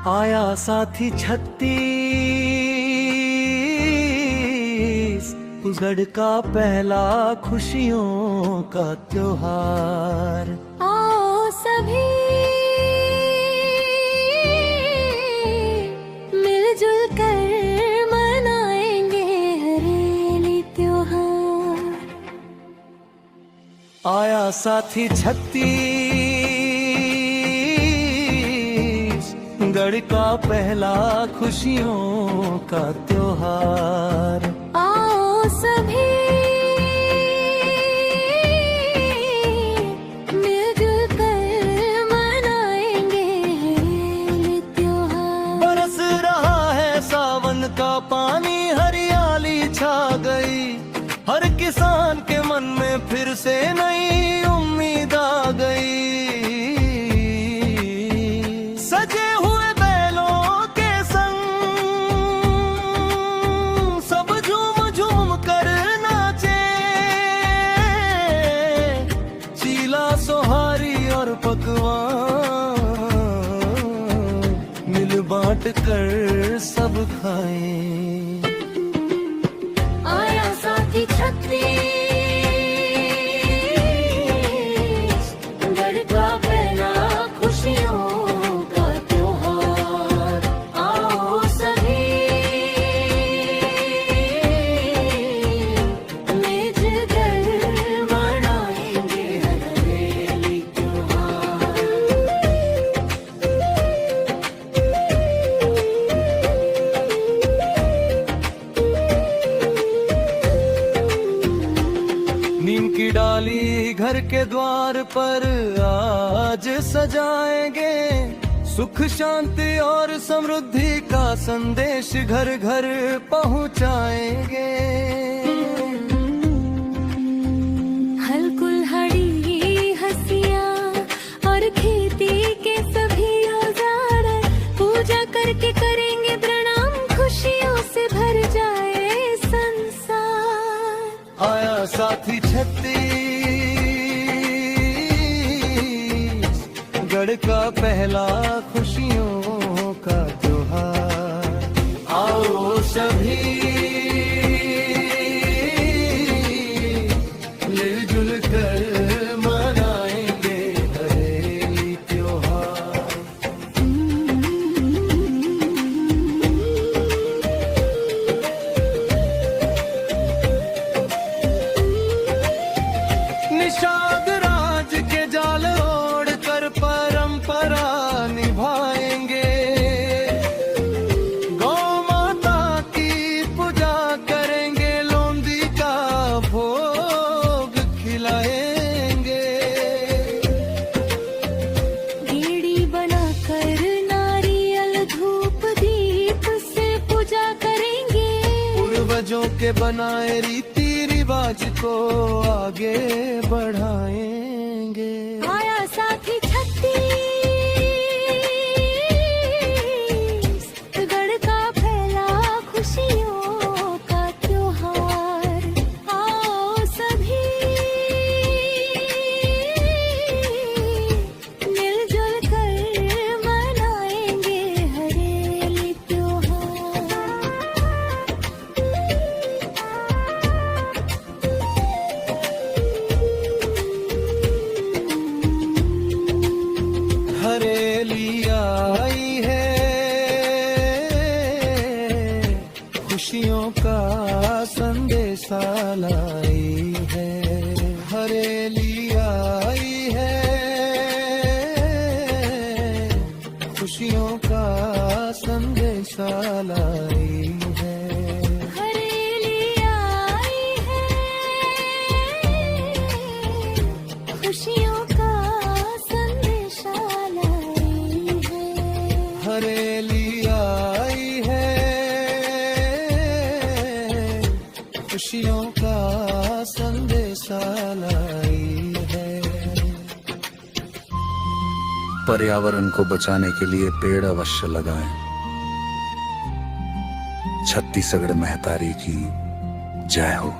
आया साथी 36 गढ़ का पहला खुशियों का त्योहार। आओ सभी मिलजुल कर मनाएंगे हरेली त्योहार। आया साथी 36 गढ़ का पहला खुशियों का त्योहार। आओ सभी मिलजुल कर मनाएंगे हरेली त्योहार। बरस रहा है सावन का पानी, हरियाली छा गई, हर किसान के मन में फिर से नई उम्मीद आ गई। सजे हुए बैलों के संग सब झूम झूम कर नाचे, चीला सोहारी और पकवान मिल बांट कर सब खाएं। आया साथी 36 गढ़ का पहला खुशियों का त्योहार। आओ सभी मिलजुल कर मनाएंगे हरेली त्योहार। नीम की डाली घर के द्वार पर आज सजाएंगे, सुख शांति और समृद्धि का संदेश घर घर पहुंचाएंगे। हल कुल्हाड़ी हंसियां और खेती के सभी औजार पूजा करके करेंगे प्रणाम, खुशियों से भर जाए संसार। आया साथी 36 गढ़ का पहला खुशियों का त्योहार। आओ सभी मिलजुल कर मनाएंगे हरेली त्योहार। निषाद राज के जाल ओढ़ कर परंपरा निभाएंगे, गौ माता की पूजा करेंगे, लोंदी का भोग खिलाएंगे। गेड़ी बनाकर नारियल धूप दीप से पूजा करेंगे, पूर्वजों के बनाए रीति रिवाज को आगे बढ़ाएंगे। आया साथी 36 गढ़ का पहला खुशियों का त्योहार। आओ सभी मिलजुल कर मनाएंगे हरेली त्योहार। हरेली आई है खुशियों का संदेशा लाई है। हरेली आई है खुशियों का संदेशा लाई है। हरेली आई है खुशियों का संदेशा लाई है। हरेली आई है खुशियों का संदेशा लाई है। पर्यावरण को बचाने के लिए पेड़ अवश्य लगाएं। छत्तीसगढ़ महतारी की जय हो।